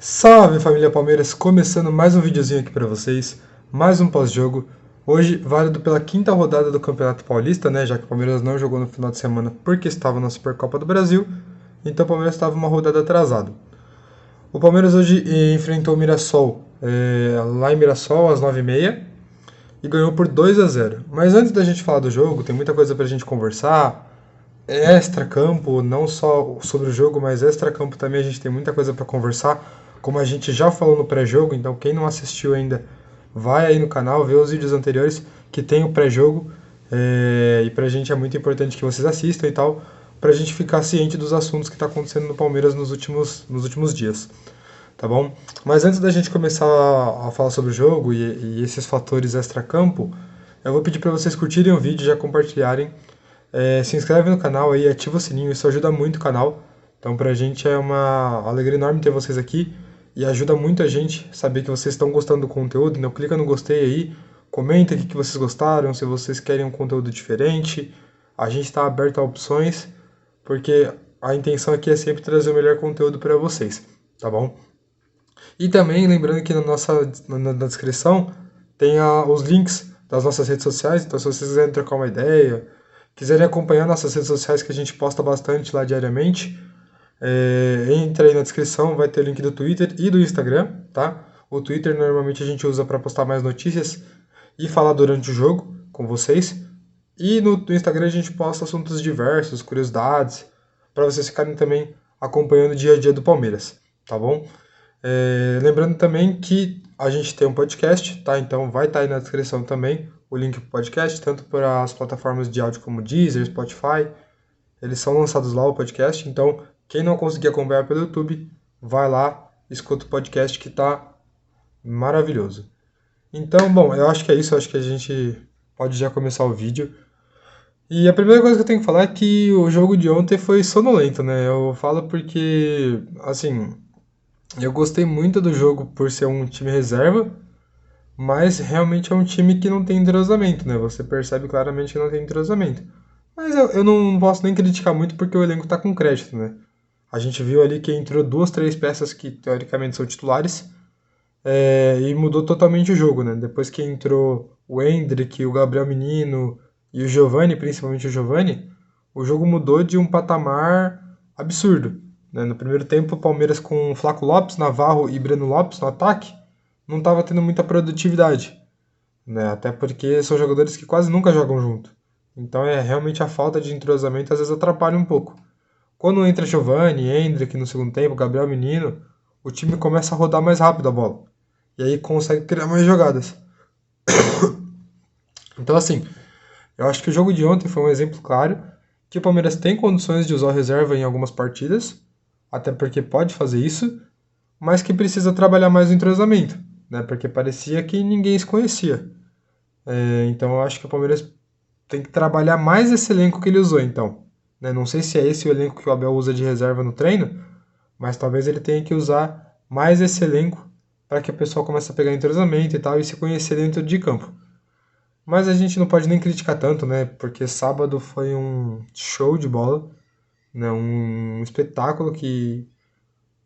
Salve família Palmeiras, começando mais um videozinho aqui pra vocês, mais um pós-jogo, hoje válido pela quinta rodada do Campeonato Paulista, né, já que o Palmeiras não jogou no final de semana porque estava na Supercopa do Brasil, então o Palmeiras estava uma rodada atrasado. O Palmeiras hoje enfrentou o Mirassol lá em Mirassol às 9h30 e ganhou por 2-0. Mas antes da gente falar do jogo, tem muita coisa pra gente conversar, extra-campo, não só sobre o jogo, mas extra-campo também a gente tem muita coisa para conversar, como a gente já falou no pré-jogo, então quem não assistiu ainda, vai aí no canal, vê os vídeos anteriores que tem o pré-jogo, e pra gente é muito importante que vocês assistam e tal, pra gente ficar ciente dos assuntos que tá acontecendo no Palmeiras nos últimos dias, tá bom? Mas antes da gente começar a falar sobre o jogo e esses fatores extra-campo, eu vou pedir para vocês curtirem o vídeo e já compartilharem, se inscreve no canal aí, ativa o sininho, isso ajuda muito o canal. Então pra gente é uma alegria enorme ter vocês aqui e ajuda muito a gente saber que vocês estão gostando do conteúdo. Então clica no gostei aí, comenta o que vocês gostaram, se vocês querem um conteúdo diferente. A gente está aberto a opções, porque a intenção aqui é sempre trazer o melhor conteúdo para vocês, tá bom? E também lembrando que na descrição tem os links das nossas redes sociais, então se vocês quiserem trocar uma ideia, quiserem acompanhar nossas redes sociais que a gente posta bastante lá diariamente, entra aí na descrição, vai ter o link do Twitter e do Instagram, tá? O Twitter normalmente a gente usa para postar mais notícias e falar durante o jogo com vocês. E no Instagram a gente posta assuntos diversos, curiosidades, para vocês ficarem também acompanhando o dia a dia do Palmeiras, tá bom? Lembrando também que a gente tem um podcast, tá? Então vai estar aí na descrição também o link pro podcast, tanto para as plataformas de áudio como Deezer, Spotify. Eles são lançados lá o podcast, então quem não conseguir acompanhar pelo YouTube, vai lá, escuta o podcast que tá maravilhoso. Então, bom, eu acho que é isso, eu acho que a gente pode já começar o vídeo. E a primeira coisa que eu tenho que falar é que o jogo de ontem foi sonolento, né? Eu falo porque, assim, eu gostei muito do jogo por ser um time reserva, mas realmente é um time que não tem entrosamento, né? Você percebe claramente que não tem entrosamento. Mas eu não posso nem criticar muito porque o elenco tá com crédito, né? A gente viu ali que entrou duas, três peças que teoricamente são titulares, e mudou totalmente o jogo, né? Depois que entrou o Endrick, o Gabriel Menino e o Giovani, principalmente o Giovani, o jogo mudou de um patamar absurdo, né? No primeiro tempo, o Palmeiras com Flaco Lopes, Navarro e Breno Lopes no ataque não estava tendo muita produtividade, né? Até porque são jogadores que quase nunca jogam junto. Então é realmente a falta de entrosamento às vezes atrapalha um pouco. Quando entra Giovani, Endrick no segundo tempo, Gabriel Menino, o time começa a rodar mais rápido a bola. E aí consegue criar mais jogadas. Então assim, eu acho que o jogo de ontem foi um exemplo claro que o Palmeiras tem condições de usar o reserva em algumas partidas, até porque pode fazer isso, mas que precisa trabalhar mais o entrosamento, né? Porque parecia que ninguém se conhecia. Então eu acho que o Palmeiras tem que trabalhar mais esse elenco que ele usou, então. Né? Não sei se é esse o elenco que o Abel usa de reserva no treino, mas talvez ele tenha que usar mais esse elenco para que o pessoal comece a pegar entrosamento e tal e se conhecer dentro de campo. Mas a gente não pode nem criticar tanto, né? Porque sábado foi um show de bola, né? Um espetáculo que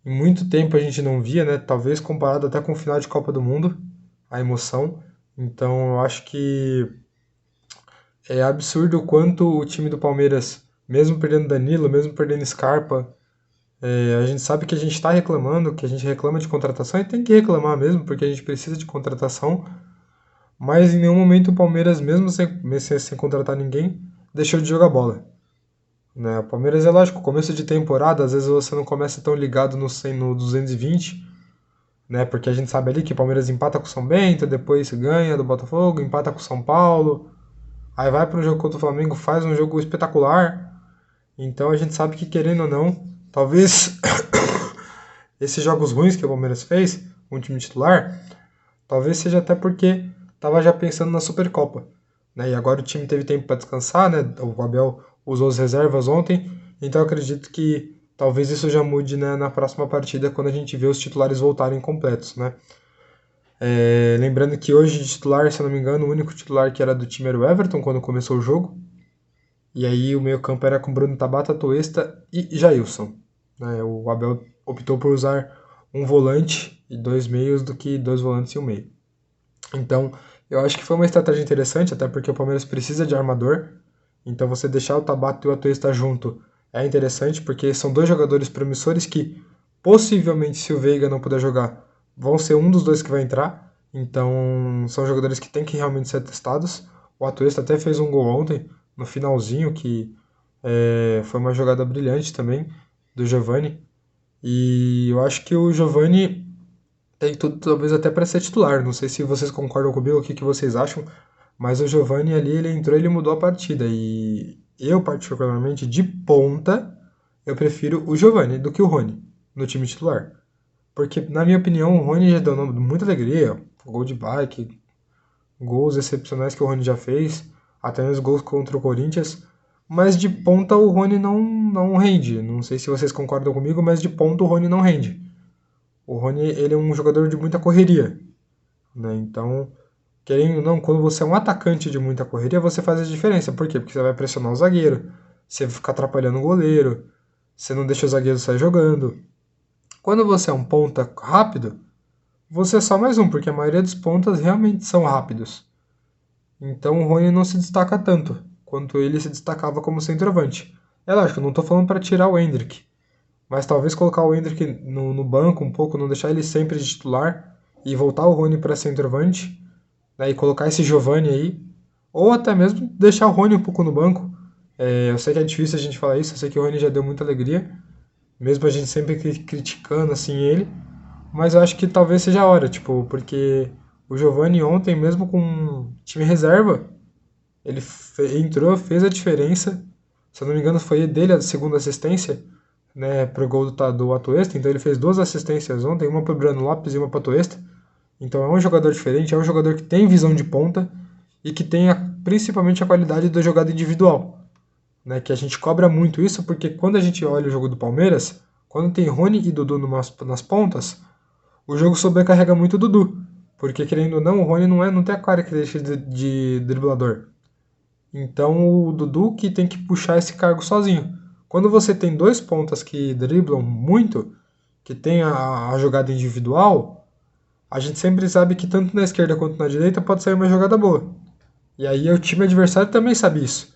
em muito tempo a gente não via, né? Talvez comparado até com o final de Copa do Mundo, a emoção. Então eu acho que é absurdo o quanto o time do Palmeiras, mesmo perdendo Danilo, mesmo perdendo Scarpa, a gente sabe que a gente está reclamando, que a gente reclama de contratação e tem que reclamar mesmo, porque a gente precisa de contratação, mas em nenhum momento o Palmeiras, mesmo sem contratar ninguém, deixou de jogar bola. Né? O Palmeiras é lógico, começo de temporada, às vezes você não começa tão ligado no 100, no 220, né? Porque a gente sabe ali que o Palmeiras empata com o São Bento, depois ganha do Botafogo, empata com o São Paulo, aí vai para o jogo contra o Flamengo, faz um jogo espetacular. Então a gente sabe que, querendo ou não, talvez esses jogos ruins que o Palmeiras fez com o time titular, talvez seja até porque estava já pensando na Supercopa. Né? E agora o time teve tempo para descansar, né? O Abel usou as reservas ontem, então eu acredito que talvez isso já mude, né, na próxima partida quando a gente vê os titulares voltarem completos. Né? Lembrando que hoje de titular, se eu não me engano, o único titular que era do time era o Everton quando começou o jogo. E aí o meio-campo era com Bruno Tabata, Toesta e Jailson. Né? O Abel optou por usar um volante e dois meios do que dois volantes e um meio. Então, eu acho que foi uma estratégia interessante, até porque o Palmeiras precisa de armador. Então, você deixar o Tabata e o Atuesta junto é interessante, porque são dois jogadores promissores que, possivelmente, se o Veiga não puder jogar, vão ser um dos dois que vai entrar. Então, são jogadores que têm que realmente ser testados. O Atuesta até fez um gol ontem, no finalzinho, que foi uma jogada brilhante também, do Giovani. E eu acho que o Giovani tem tudo talvez até para ser titular. Não sei se vocês concordam comigo, o que que vocês acham, mas o Giovani ali, ele entrou, ele mudou a partida. E eu, particularmente, de ponta, eu prefiro o Giovani do que o Rony no time titular. Porque, na minha opinião, o Rony já deu muita alegria. Gol de bike, gols excepcionais que o Rony já fez, até mesmo gols contra o Corinthians. Mas de ponta o Rony não rende. Não sei se vocês concordam comigo, mas de ponta o Rony não rende. O Rony, ele é um jogador de muita correria, né? Então, querendo ou não, quando você é um atacante de muita correria, você faz a diferença. Por quê? Porque você vai pressionar o zagueiro, você vai ficar atrapalhando o goleiro, você não deixa o zagueiro sair jogando. Quando você é um ponta rápido, você é só mais um, porque a maioria dos pontas realmente são rápidos. Então o Rony não se destaca tanto quanto ele se destacava como centroavante. É lógico, eu não estou falando para tirar o Endrick, mas talvez colocar o Endrick no banco um pouco, não deixar ele sempre de titular e voltar o Rony para centroavante, né, e colocar esse Giovani aí, ou até mesmo deixar o Rony um pouco no banco. Eu sei que é difícil a gente falar isso, eu sei que o Rony já deu muita alegria, mesmo a gente sempre criticando assim ele, mas eu acho que talvez seja a hora, tipo, porque o Giovani ontem, mesmo com time reserva, ele entrou, fez a diferença. Se eu não me engano, foi dele a segunda assistência, né, pro gol do Atuesta. Então ele fez duas assistências ontem, uma pro Breno Lopes e uma pro Atuesta. Então é um jogador diferente, é um jogador que tem visão de ponta e que tem principalmente a qualidade da jogada individual, né, que a gente cobra muito isso, porque quando a gente olha o jogo do Palmeiras, quando tem Rony e Dudu nas pontas, o jogo sobrecarrega muito o Dudu. Porque, querendo ou não, o Rony não tem a característica de driblador. Então o Dudu que tem que puxar esse cargo sozinho. Quando você tem dois pontas que driblam muito, que tem a jogada individual, a gente sempre sabe que tanto na esquerda quanto na direita pode sair uma jogada boa. E aí o time adversário também sabe isso.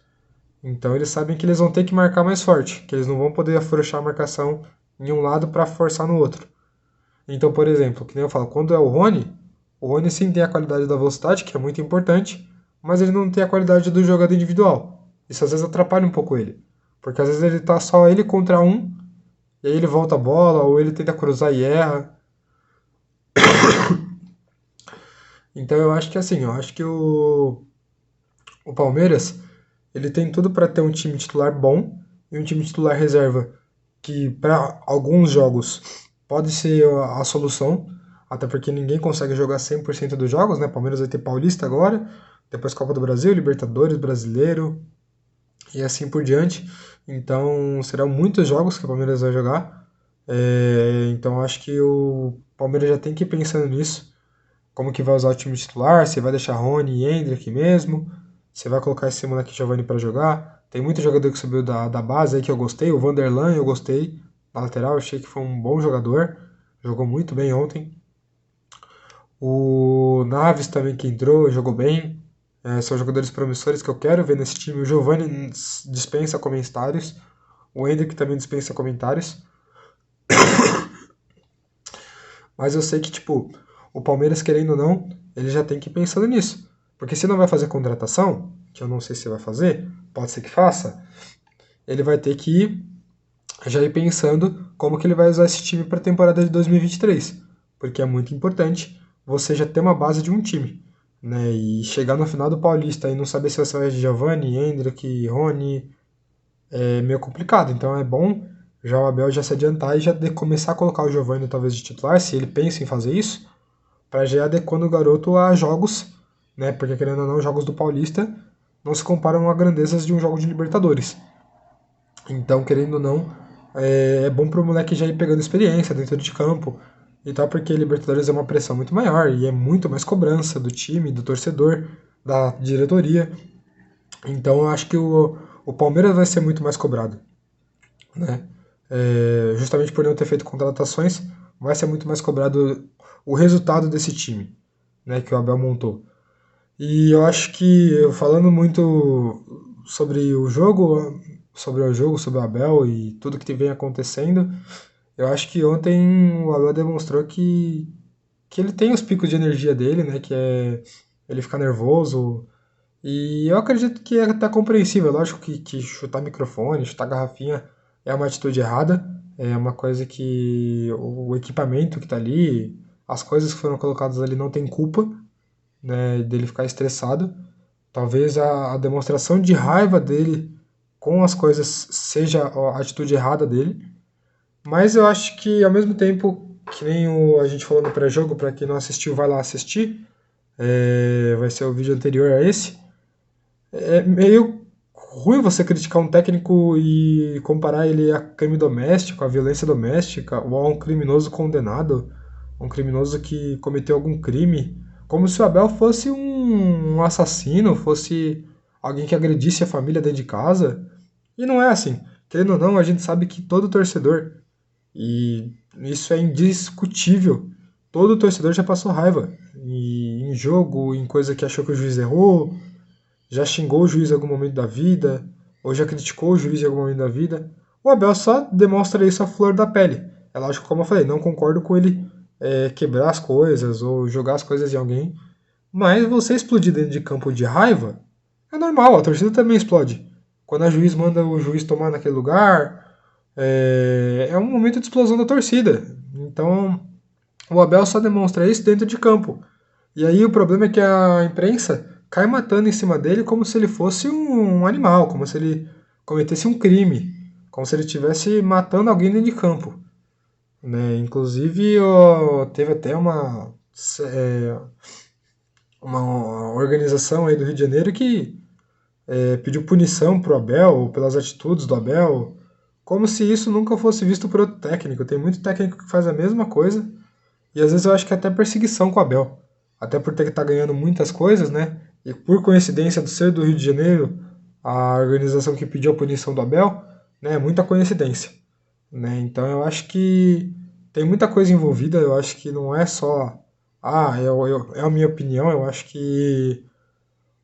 Então eles sabem que eles vão ter que marcar mais forte, que eles não vão poder afrouxar a marcação em um lado para forçar no outro. Então, por exemplo, que nem eu falo, quando é o Rony sim tem a qualidade da velocidade, que é muito importante, mas ele não tem a qualidade do jogador individual. Isso às vezes atrapalha um pouco ele. Porque às vezes ele tá só ele contra um, e aí ele volta a bola, ou ele tenta cruzar e erra. Então eu acho que assim, eu acho que o Palmeiras, ele tem tudo para ter um time titular bom e um time titular reserva que para alguns jogos pode ser a solução, até porque ninguém consegue jogar 100% dos jogos, né? Palmeiras vai ter Paulista agora, depois Copa do Brasil, Libertadores, Brasileiro e assim por diante. Então serão muitos jogos que o Palmeiras vai jogar. Então acho que o Palmeiras já tem que ir pensando nisso, como que vai usar o time titular, se vai deixar Rony e Endrick mesmo, se vai colocar esse moleque Giovani para jogar. Tem muito jogador que subiu da base aí que eu gostei, o Vanderlan eu gostei, na lateral, eu achei que foi um bom jogador, jogou muito bem ontem. O Naves também que entrou, jogou bem. São jogadores promissores que eu quero ver nesse time. O Giovani dispensa comentários, o Endrick também dispensa comentários. Mas eu sei que, tipo, o Palmeiras, querendo ou não, ele já tem que ir pensando nisso. Porque se não vai fazer contratação, que eu não sei se vai fazer, pode ser que faça, ele vai ter que já ir pensando como que ele vai usar esse time para a temporada de 2023. Porque é muito importante você já ter uma base de um time, né? E chegar no final do Paulista e não saber se você vai de Giovani, Endrick, Rony, é meio complicado. Então é bom já o Abel já se adiantar e já começar a colocar o Giovani talvez de titular, se ele pensa em fazer isso, para já ir adequando o garoto a jogos, né? Porque querendo ou não, os jogos do Paulista não se comparam a grandezas de um jogo de Libertadores. Então, querendo ou não, é bom pro moleque já ir pegando experiência dentro de campo e tal, porque Libertadores é uma pressão muito maior e é muito mais cobrança do time, do torcedor, da diretoria. Então, eu acho que o Palmeiras vai ser muito mais cobrado, né? Justamente por não ter feito contratações, vai ser muito mais cobrado o resultado desse time, né, que o Abel montou. E eu acho que, falando muito sobre o Abel e tudo que vem acontecendo, eu acho que ontem o Abel demonstrou que ele tem os picos de energia dele, né, que é ele ficar nervoso. E eu acredito que é até compreensível. Lógico que chutar microfone, chutar garrafinha é uma atitude errada, é uma coisa que o equipamento que tá ali, as coisas que foram colocadas ali não tem culpa, né, dele ficar estressado. Talvez a demonstração de raiva dele com as coisas seja a atitude errada dele, mas eu acho que ao mesmo tempo, que nem a gente falou no pré-jogo, para quem não assistiu, vai lá assistir, vai ser o vídeo anterior a esse. É meio ruim você criticar um técnico e comparar ele a crime doméstico, a violência doméstica, ou a um criminoso condenado, um criminoso que cometeu algum crime, como se o Abel fosse um assassino, fosse alguém que agredisse a família dentro de casa. E não é assim. Querendo ou não, a gente sabe que todo torcedor, e isso é indiscutível, todo torcedor já passou raiva. E em jogo, em coisa que achou que o juiz errou, já xingou o juiz em algum momento da vida, ou já criticou o juiz em algum momento da vida. O Abel só demonstra isso à flor da pele. É lógico, como eu falei, não concordo com ele quebrar as coisas ou jogar as coisas em alguém, mas você explodir dentro de campo de raiva é normal, a torcida também explode. Quando a juiz manda o juiz tomar naquele lugar, é um momento de explosão da torcida. Então, o Abel só demonstra isso dentro de campo. E aí o problema é que a imprensa cai matando em cima dele como se ele fosse um animal, como se ele cometesse um crime, como se ele estivesse matando alguém dentro de campo. Né? Inclusive, teve até uma organização aí do Rio de Janeiro que pediu punição pro Abel pelas atitudes do Abel, como se isso nunca fosse visto por outro técnico. Tem muito técnico que faz a mesma coisa e às vezes eu acho que é até perseguição com o Abel. Até por ter que estar ganhando muitas coisas, né? E por coincidência do ser do Rio de Janeiro, a organização que pediu a punição do Abel, né? É muita coincidência. Né? Então eu acho que tem muita coisa envolvida, eu acho que não é só. É a minha opinião, eu acho que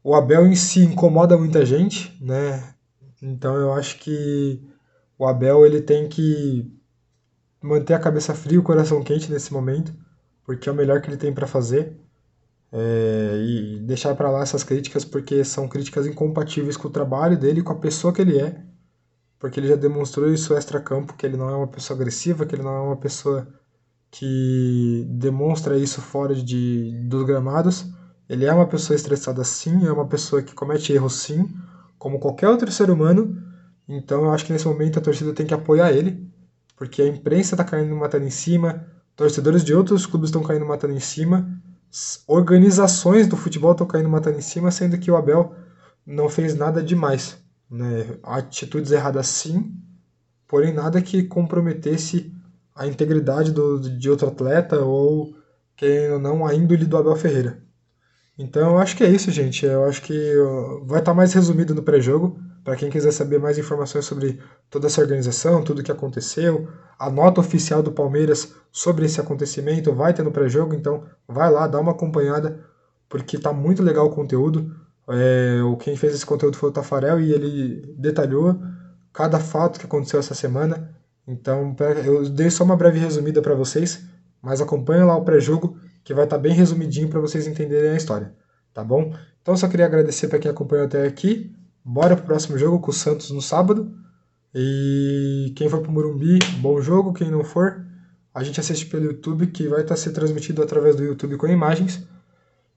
o Abel em si incomoda muita gente, né? Então eu acho que o Abel ele tem que manter a cabeça fria e o coração quente nesse momento, porque é o melhor que ele tem para fazer. E deixar para lá essas críticas porque são críticas incompatíveis com o trabalho dele e com a pessoa que ele é, porque ele já demonstrou isso extra-campo, que ele não é uma pessoa agressiva, que ele não é uma pessoa que demonstra isso fora dos gramados. Ele é uma pessoa estressada sim, é uma pessoa que comete erros sim, como qualquer outro ser humano. Então eu acho que nesse momento a torcida tem que apoiar ele, porque a imprensa está caindo matando em cima, torcedores de outros clubes estão caindo matando em cima, organizações do futebol estão caindo matando em cima, sendo que o Abel não fez nada demais. Né? Atitudes erradas sim, porém nada que comprometesse a integridade de outro atleta ou, querendo ou não, a índole do Abel Ferreira. Então eu acho que é isso, gente. Eu acho que vai estar mais resumido no pré-jogo. Para quem quiser saber mais informações sobre toda essa organização, tudo o que aconteceu, a nota oficial do Palmeiras sobre esse acontecimento vai ter no pré-jogo. Então vai lá, dá uma acompanhada, porque tá muito legal o conteúdo. Quem fez esse conteúdo foi o Tafarel e ele detalhou cada fato que aconteceu essa semana. Então eu dei só uma breve resumida para vocês, mas acompanha lá o pré-jogo que vai estar bem resumidinho para vocês entenderem a história, tá bom? Então só queria agradecer para quem acompanhou até aqui. Bora pro próximo jogo com o Santos no sábado. E quem for pro Morumbi, bom jogo. Quem não for, a gente assiste pelo YouTube, que vai estar sendo transmitido através do YouTube com imagens.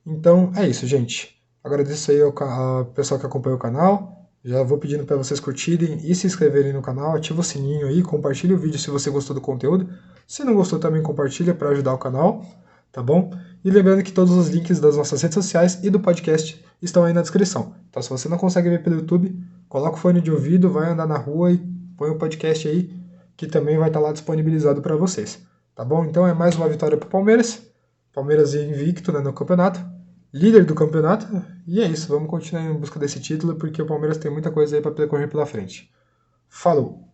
Então é isso, gente. Agradeço aí ao pessoal que acompanha o canal. Já vou pedindo para vocês curtirem e se inscreverem no canal. Ativa o sininho aí, compartilha o vídeo se você gostou do conteúdo. Se não gostou, também compartilha para ajudar o canal, tá bom? E lembrando que todos os links das nossas redes sociais e do podcast estão aí na descrição. Então se você não consegue ver pelo YouTube, coloca o fone de ouvido, vai andar na rua e põe o podcast aí, que também vai estar lá disponibilizado para vocês. Tá bom? Então é mais uma vitória para o Palmeiras. Palmeiras invicto, né, no campeonato. Líder do campeonato. E é isso, vamos continuar em busca desse título, porque o Palmeiras tem muita coisa aí para percorrer pela frente. Falou!